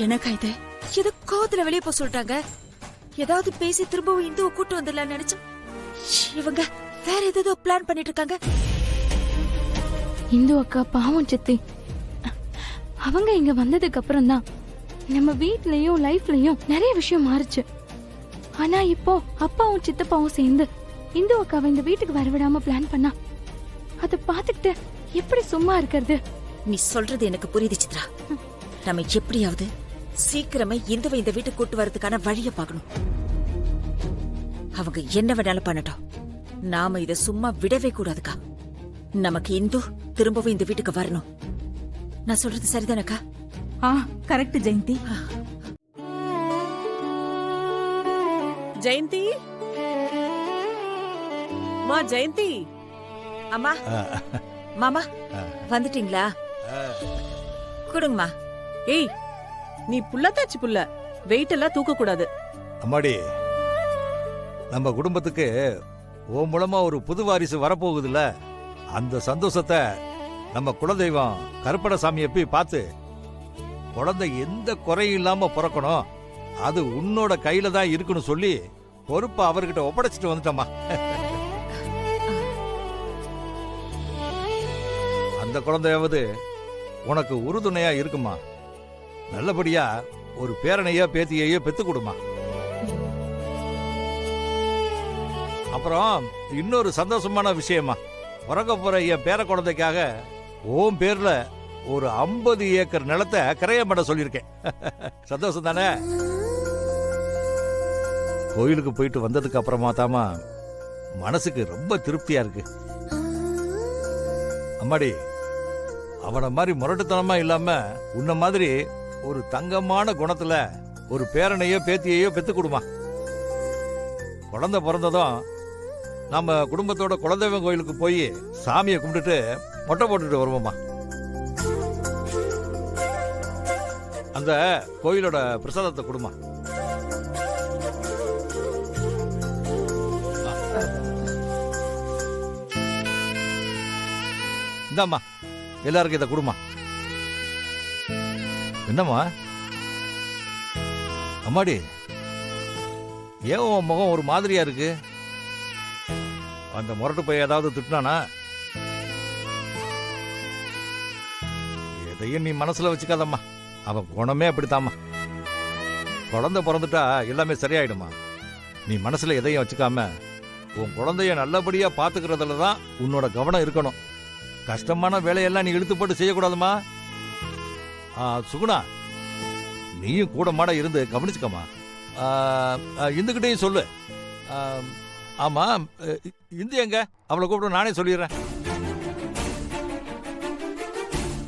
எனக்கா இது ஏதோ கோவத்துல வெளியே போக சொல்லிட்டாங்க. ஏதாவது பேசி திரும்பவும் இந்துவை கூட்டு வந்துடலாம்னு நினைச்சேன். இவங்க வேற ஏதோ பிளான் பண்ணிட்டு இருக்காங்க. இந்து அக்கா பாவம் சித்தி. அவங்க இங்க வந்ததுக்கு அப்புறம் தான் நம்ம வீட்லயும் லைஃப்லயும் நிறைய விஷயம் மாறுச்சு. ஆனா இப்போ அப்பாவும் சித்தப்பாவும் சேர்ந்து இந்து அக்காவை இந்த வீட்டுக்கு வரவிடாம பிளான் பண்ணா அதை பார்த்துக்கிட்டு எப்படி சும்மா இருக்கிறது? நீ சொல்றது எனக்கு புரியுது சித்ரா. நம்ம எப்படியாவது சீக்கிரமே இந்துவை இந்த வீட்டுக்கு கூட்டு வரதுக்கான வழிய பார்க்கணும். அவங்க என்ன வேணாலும் பண்ணட்டும், நாம இத சும்மா விடவே கூடாதுக்கா. நமக்கு இந்து திரும்பவும் இந்த வீட்டுக்கு வரணும். நான் சொல்றது சரிதானக்கா? கரெக்ட் ஜெயந்தி. ஜெயந்தி, ஜெயந்தி. அம்மா, மாமா வந்துட்டீங்களா? கொடுங்கம்மா. ஏய், நீ புள்ளத்தாச்சி புள்ள, வெயிட் எல்லாம் தூக்க கூடாது. அம்மாடி, நம்ம குடும்பத்துக்கு ஓ மூலமா ஒரு புது வாரிசு வரப்போகுதுல்ல, அந்த சந்தோஷத்தை நம்ம குலதெய்வம் கருப்பணசாமியை போய் பார்த்து குழந்தை எந்த குறையும் இல்லாம பிறக்கணும், அது உன்னோட கையில தான் இருக்குன்னு சொல்லி பொறுப்பை அவர்கிட்ட ஒப்படைச்சிட்டு வந்துட்டோமா. அந்த குழந்தையாவது உனக்கு உறுதுணையா இருக்குமா. நல்லபடியா ஒரு பேரனையோ பேத்தியையோ பெத்து கொடுமா. அப்புறம் இன்னொரு சந்தோஷமான விஷயமா, பிறக்க போற என் பேர குழந்தைக்காக ஓம் பேர்ல ஒரு 50 ஏக்கர் நிலத்தை கிரயம் பண்ண சொல்லியிருக்கேன். சந்தோஷம் தானே? கோயிலுக்கு போயிட்டு வந்ததுக்கு அப்புறமா தாமா மனசுக்கு ரொம்ப திருப்தியா இருக்கு. அம்மாடி, அவனை மாதிரி முரட்டுத்தனமா இல்லாம உன்ன மாதிரி ஒரு தங்கமான குணத்துல ஒரு பேரனையோ பேத்தியையோ பெத்து கொடுமா. குழந்தை பிறந்ததும் நம்ம குடும்பத்தோட குலதெய்வம் கோயிலுக்கு போய் சாமியை கும்பிட்டுட்டு மொட்டை போட்டுட்டு வருவோமா. அந்த கோயிலோட பிரசாதத்தை கொடுமா. இந்தாம்மா, எல்லாருக்கும் இதை கொடுமா. என்னம்மா அம்மாடி, ஏன் உன் முகம் ஒரு மாதிரியா இருக்கு? அந்த முரட்டு போய் ஏதாவது திட்டினானா? எதையும் நீ மனசுல வச்சுக்காதம்மா, அவன் குணமே அப்படித்தாம்மா. குழந்தை பிறந்துட்டா எல்லாமே சரியாயிடுமா. நீ மனசுல எதையும் வச்சுக்காம உன் குழந்தைய நல்லபடியா பாத்துக்கிறதுல தான் உன்னோட கவனம் இருக்கணும். கஷ்டமான வேலையெல்லாம் நீ இழுத்து போட்டு செய்யக்கூடாதுமா. சுகுணா, நீயும் கூட மாட இருந்து கவனிச்சுக்கமா. இந்துகிட்டையும் சொல்லு. ஆமா, இந்து எங்க? அவளை கூப்பிட நானே சொல்லிடுறேன்.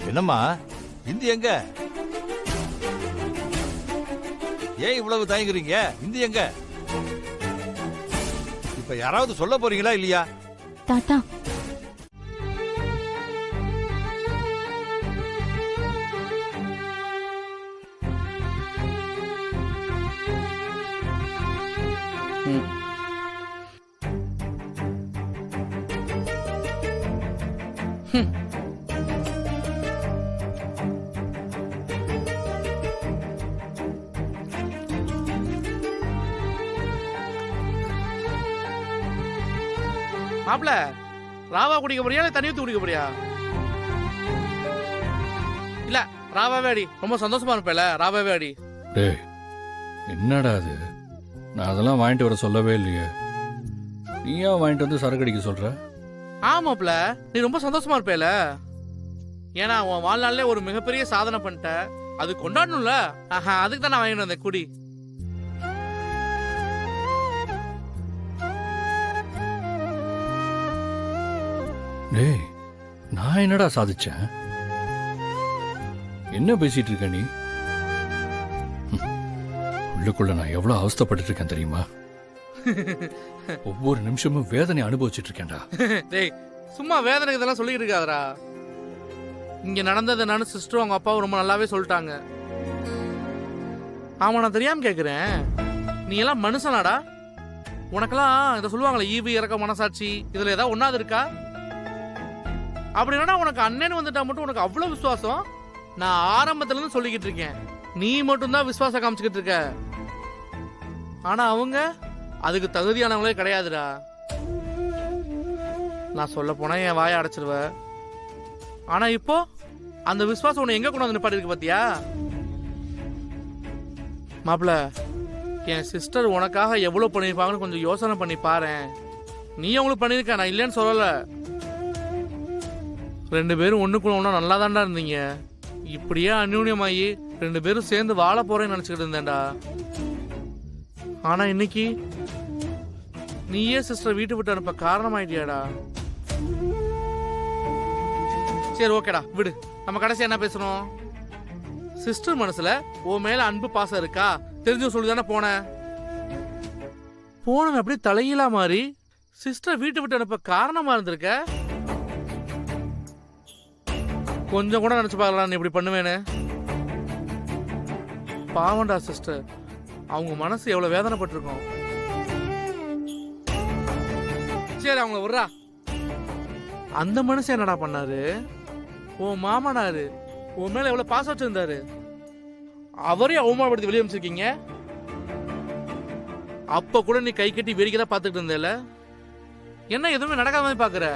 என்னம்மா, இந்து எங்க? ஏன் இவ்வளவு தயங்குறீங்க? இந்து எங்க? இப்ப யாராவது சொல்ல போறீங்களா இல்லையா? தாத்தா, மாப்ள, ராவா குடிக்க போறியா இல்ல தண்ணி ஊத்தி குடிக்க போறியா? இல்ல ராவாவே அடி, ரொம்ப சந்தோஷமா இருப்பேல, ராவாவே அடி. டேய், என்னடா அது? நான் அதெல்லாம் வாங்கிட்டு வர சொல்லவே இல்லையே. நீயா வாங்கிட்டு வந்து சரக்கு அடிக்க சொல்ற? ஆமாப்ல, நீ ரொம்ப சந்தோஷமா இருப்பேல. ஏன்னா உன் வாழ்நாள்ல ஒரு மிகப்பெரிய சாதனை பண்ணிட்ட, அது கொண்டாடணும்ல. அதுக்கு தான் நான் வாங்கிட்டு வந்தேன், குடி. டேய், நான் என்னடா சாதிச்சேன்? என்ன பேசிட்டு இருக்க நீ? உள்ளுக்குள்ள நான் எவ்வளவு அவஸ்தைப்பட்டு இருக்கேன் தெரியுமா? ஒவ்வொரு நிமிஷமும் வேதனை அனுபவிச்சுட்டு இருக்கேன்டா. டேய், சும்மா வேதனை இதெல்லாம் சொல்லிட்டு இருக்காதடா. இங்க நடந்தது நானும் சிஸ்டரும் அவங்க அப்பாவும் ரொம்ப நல்லாவே சொல்லிட்டாங்க. ஆமா, நான் தெரியாம கேக்குறேன், நீ எல்லாம் மனுஷனாடா? உனக்கெல்லாம் இதை சொல்லுவாங்களே, ஈவு இறக்க மனசாட்சி, இதுல ஏதாவது ஒன்னாவது இருக்கா? அப்படி இல்லைன்னா உனக்கு அண்ணன் வந்துட்டா மட்டும் உனக்கு அவ்வளவு விசுவாசம்? நான் ஆரம்பத்துல இருந்து சொல்லிக்கிட்டு இருக்கேன், நீ மட்டும்தான் விசுவாசம் காமிச்சுக்கிட்டு இருக்க. ஆனா அவங்க அதுக்கு தகுதியானவங்களே கிடையாதுடா. நான் சொல்ல போனா என் வாயை அடைச்சிருவ. ஆனா இப்போ அந்த விசுவாசம் உன்னை எங்க கொண்டு வந்து நிப்பாட்டி இருக்கு பாத்தியா? மாப்பிள, என் சிஸ்டர் உனக்காக எவ்வளவு பண்ணிருப்பாங்கன்னு கொஞ்சம் யோசனை பண்ணி பாரேன். நீ அவங்களுக்கு பண்ணிருக்க, நான் இல்லைன்னு சொல்லல. 2 பேரும் ஒண்ணுக்குள்ள ஒண்ணா நல்லா தான்டா இருந்தீங்க. இப்படியே அந்யூன்யமாயி 2 பேரும் சேர்ந்து வாழ போறேன்னு நினைச்சுக்கிட்டு இருந்தேன்டா. ஆனா இன்னைக்கு நீயே சிஸ்டர் வீட்டு விட்டு அனுப்ப காரணமாயிட்டியாடா. சரி ஓகேடா விடு. நம்ம கடைசி என்ன பேசணும்? சிஸ்டர் மனசுல உன் மேல அன்பு பாசம் இருக்கா தெரிஞ்சு சொல்லிதானே போனவன் அப்படி தலையிலா மாறி சிஸ்டர் வீட்டு விட்டு அனுப்ப காரணமா இருந்திருக்க. கொஞ்சம் கூட நினைச்சு பார்க்கலாம் நீ இப்படி பண்ணுவேன்னு. பாவண்டா சிஸ்டர், அவங்க மனசு எவ்வளவு வேதனைப்பட்டிருக்கும். சரி அவங்கள விட்றா. அந்த மனுஷன் என்னடா பண்ணாரு? உன் மாமனாரு உன் மேல எவ்வளவு பாசம் வச்சிருந்தாரு. அவரையும் அவமானப்படுத்தி வெளியே அமைச்சிருக்கீங்க. அப்ப கூட நீ கை கட்டி வேடிக்கை தான் பார்த்துட்டு இருந்தேல. என்ன எதுவுமே நடக்காத மாதிரி பாக்குற?